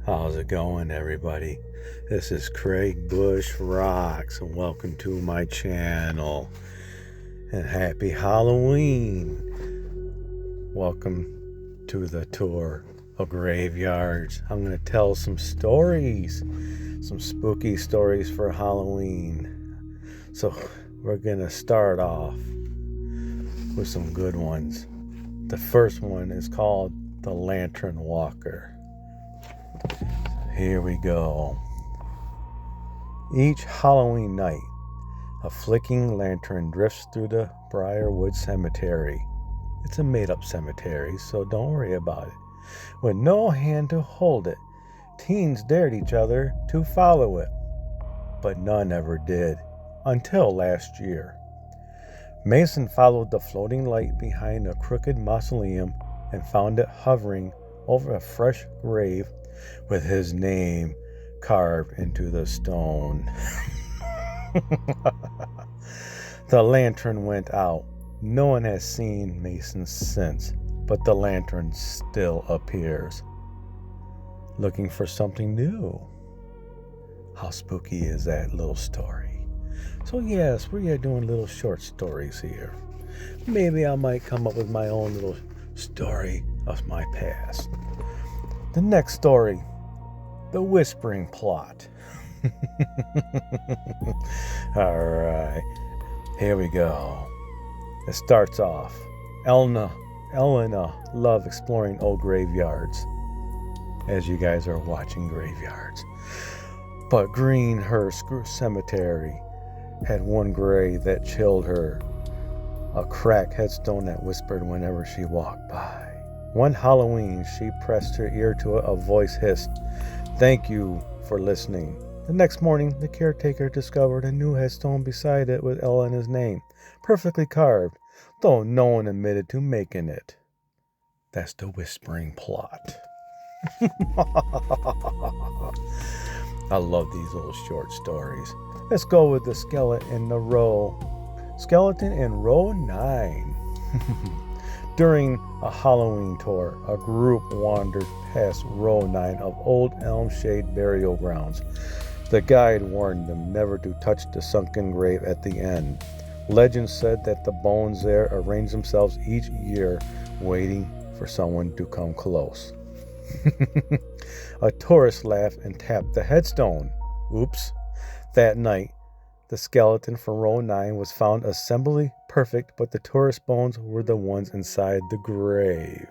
How's it going, everybody? This is Craig Bush Rocks, and welcome to my channel. And happy Halloween! Welcome to the tour of graveyards. I'm going to tell some stories, some spooky stories for Halloween. So, we're going to start off with some good ones. The first one is called The Lantern Walker. Here we go. Each Halloween night, a flicking lantern drifts through the Briarwood Cemetery. It's a made-up cemetery, so don't worry about it. With no hand to hold it, teens dared each other to follow it. But none ever did, until last year. Mason followed the floating light behind a crooked mausoleum and found it hovering over a fresh grave with his name carved into the stone. The lantern went out. No one has seen Mason since, but the lantern still appears, looking for something new. How spooky is that little story? So yes, we are doing little short stories here. Maybe I might come up with my own little story of my past. The next story, The Whispering Plot. Alright, here we go. It starts off. Elena love exploring old graveyards, as you guys are watching graveyards. But Greenhurst Cemetery had one grave that chilled her. A cracked headstone that whispered whenever she walked by. One Halloween, she pressed her ear to it. A voice hissed, "Thank you for listening." The next morning, the caretaker discovered a new headstone beside it with Elena's name, perfectly carved, though no one admitted to making it. That's the Whispering Plot. I love these little short stories. Let's go with the skeleton in row 9. During a Halloween tour, a group wandered past row 9 of Old Elm Shade burial grounds. The guide warned them never to touch the sunken grave at the end. Legend said that the bones there arrange themselves each year, waiting for someone to come close. A tourist laughed and tapped the headstone. Oops. That night, the skeleton from row 9 was found assembly perfect, but the tourist bones were the ones inside the grave.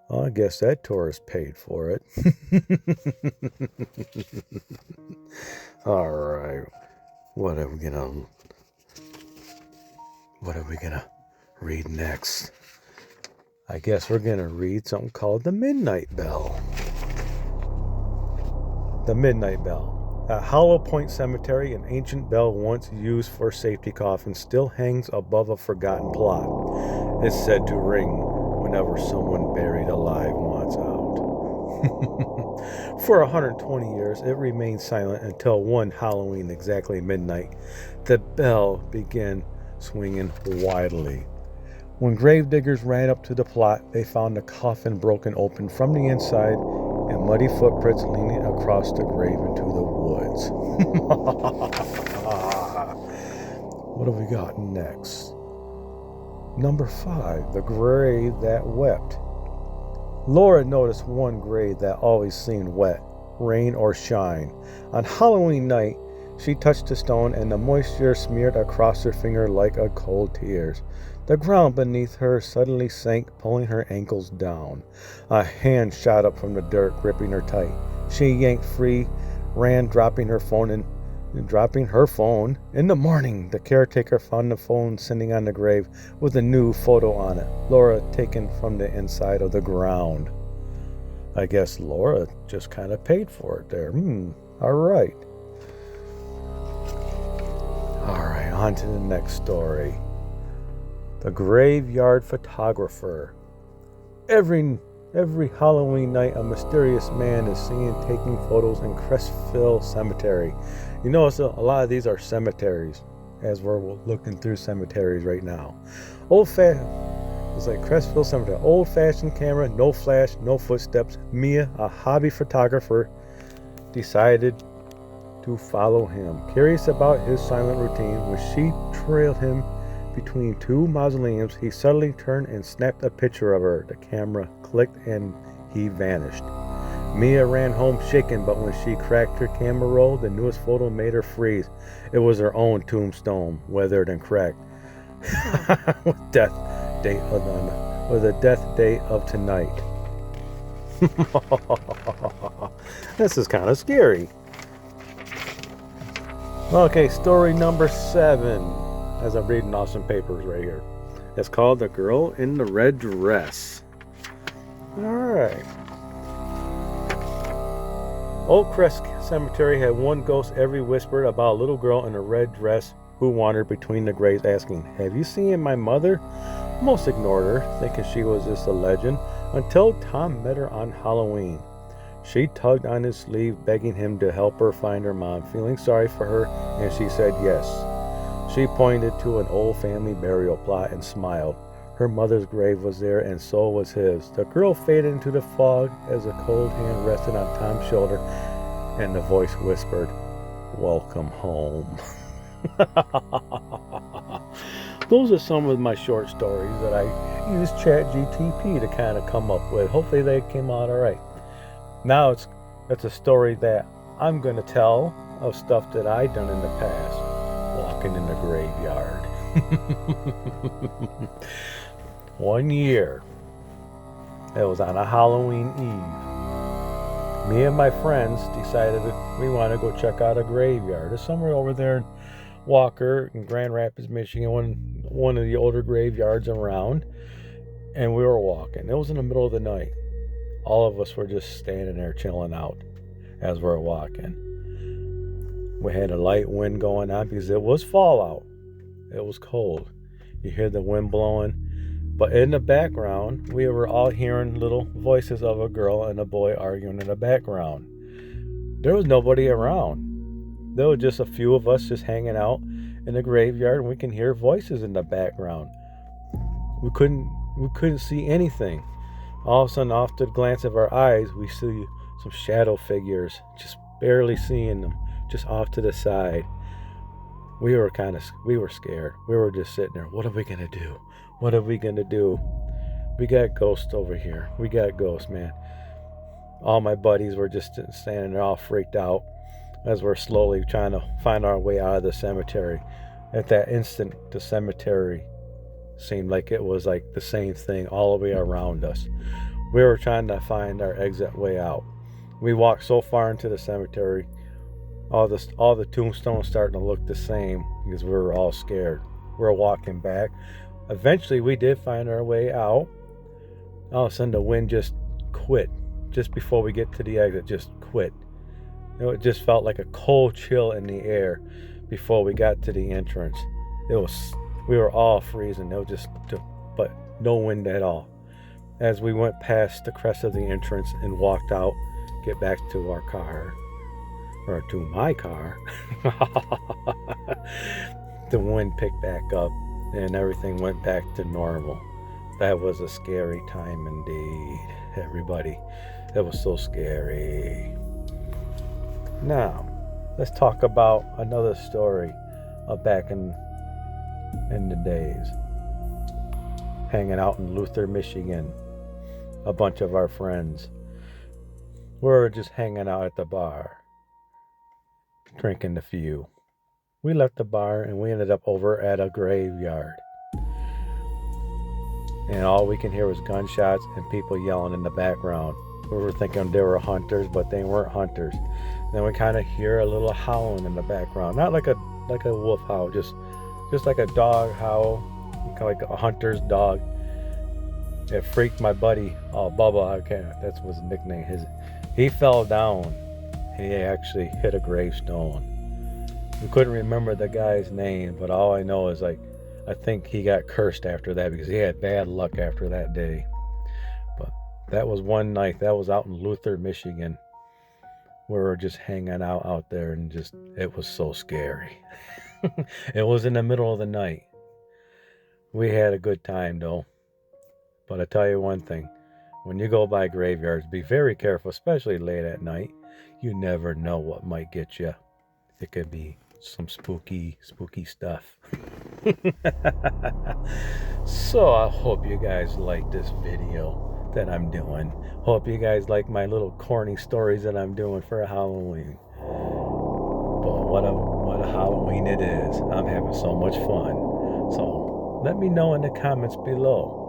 Well, I guess that tourist paid for it. All right. What are we gonna read next? I guess we're gonna read something called The Midnight Bell. The Midnight Bell. At Hollow Point Cemetery, an ancient bell once used for safety coffins still hangs above a forgotten plot. It's said to ring whenever someone buried alive wants out. For 120 years, it remained silent until one Halloween, exactly midnight, the bell began swinging wildly. When gravediggers ran up to the plot, they found the coffin broken open from the inside and muddy footprints leaning across the grave into the woods. What have we got next? Number 5, the grave that wept. Laura noticed one grave that always seemed wet, rain or shine. On Halloween night, she touched the stone and the moisture smeared across her finger like a cold tears. The ground beneath her suddenly sank, pulling her ankles down. A hand shot up from the dirt, gripping her tight. She yanked free, ran, dropping her phone. In the morning, the caretaker found the phone sitting on the grave with a new photo on it. Laura taken from the inside of the ground. I guess Laura just kind of paid for it there. All right. All right, on to the next story. The Graveyard Photographer. Every Halloween night, a mysterious man is seen taking photos in Crestville Cemetery. You notice a lot of these are cemeteries, as we're looking through cemeteries right now. was like Crestville Cemetery. Old-fashioned camera, no flash, no footsteps. Mia, a hobby photographer, decided to follow him. Curious about his silent routine, when she trailed him between two mausoleums, he suddenly turned and snapped a picture of her. The camera clicked and he vanished. Mia ran home shaken, but when she cracked her camera roll, the newest photo made her freeze. It was her own tombstone, weathered and cracked. with the death date of tonight. This is kind of scary. Okay, story number 7. As I'm reading off some papers right here. It's called The Girl in the Red Dress. Alright. Old Crest Cemetery had one ghost every whispered about a little girl in a red dress who wandered between the graves asking, "Have you seen my mother?" Most ignored her, thinking she was just a legend, until Tom met her on Halloween. She tugged on his sleeve, begging him to help her find her mom, feeling sorry for her, and she said yes. She pointed to an old family burial plot and smiled. Her mother's grave was there, and so was his. The girl faded into the fog as a cold hand rested on Tom's shoulder, and the voice whispered, "Welcome home." Those are some of my short stories that I used ChatGTP to kind of come up with. Hopefully they came out all right. Now it's a story that I'm going to tell of stuff that I've done in the past. Walking in the graveyard. One year, it was on a Halloween Eve. Me and my friends decided that we want to go check out a graveyard. It's somewhere over there in Walker in Grand Rapids, Michigan, one of the older graveyards around. And we were walking. It was in the middle of the night. All of us were just standing there chilling out as we were walking. We had a light wind going on because it was fall out. It was cold. You hear the wind blowing. But in the background, we were all hearing little voices of a girl and a boy arguing in the background. There was nobody around. There were just a few of us just hanging out in the graveyard, and we can hear voices in the background. We couldn't see anything. All of a sudden, off the glance of our eyes, we see some shadow figures, just barely seeing them, just off to the side. We were scared. We were just sitting there. What are we going to do? What are we going to do? We got ghosts over here. We got ghosts, man. All my buddies were just standing there all freaked out as we're slowly trying to find our way out of the cemetery. At that instant, the cemetery seemed like it was like the same thing all the way around us. We were trying to find our exit way out. We walked so far into the cemetery, all the tombstones starting to look the same because we were all scared. We were walking back. Eventually, we did find our way out. All of a sudden, the wind just quit. Just before we get to the exit, just quit. It just felt like a cold chill in the air before we got to the entrance. We were all freezing. But no wind at all. As we went past the crest of the entrance and walked out, get back to our car, or to my car, the wind picked back up and everything went back to normal. That was a scary time indeed, everybody. That was so scary. Now, let's talk about another story of back in the days. Hanging out in Luther, Michigan. A bunch of our friends. We were just hanging out at the bar. Drinking a few. We left the bar and we ended up over at a graveyard. And all we can hear was gunshots and people yelling in the background. We were thinking they were hunters, but they weren't hunters. Then we kind of hear a little howling in the background. Not like a wolf howl, just like a dog howl, like a hunter's dog. It freaked my buddy, Bubba. That's his nickname. He fell down. He actually hit a gravestone. We couldn't remember the guy's name, but all I know is I think he got cursed after that because he had bad luck after that day. But that was one night. That was out in Luther, Michigan. We were just hanging out there and it was so scary. It was in the middle of the night. We had a good time though. But I tell you one thing, when you go by graveyards, be very careful, especially late at night. You never know what might get you. It could be some spooky stuff. So I hope you guys like this video that I'm doing. Hope you guys like my little corny stories that I'm doing for Halloween. But what a Halloween it is. I'm having so much fun. So let me know in the comments below.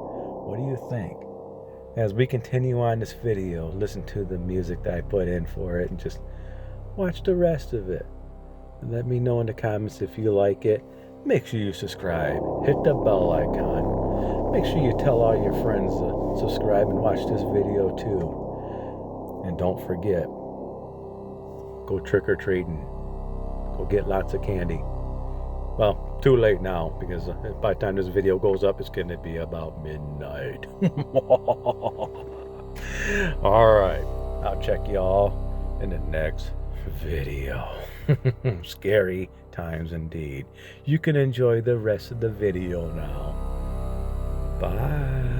What do you think? As we continue on this video, listen to the music that I put in for it and just watch the rest of it. And let me know in the comments if you like it. Make sure you subscribe. Hit the bell icon. Make sure you tell all your friends to subscribe and watch this video too. And don't forget, go trick-or-treating. Go get lots of candy. Well, too late now, because by the time this video goes up, it's going to be about midnight. Alright, I'll check y'all in the next video. Scary times indeed. You can enjoy the rest of the video now. Bye.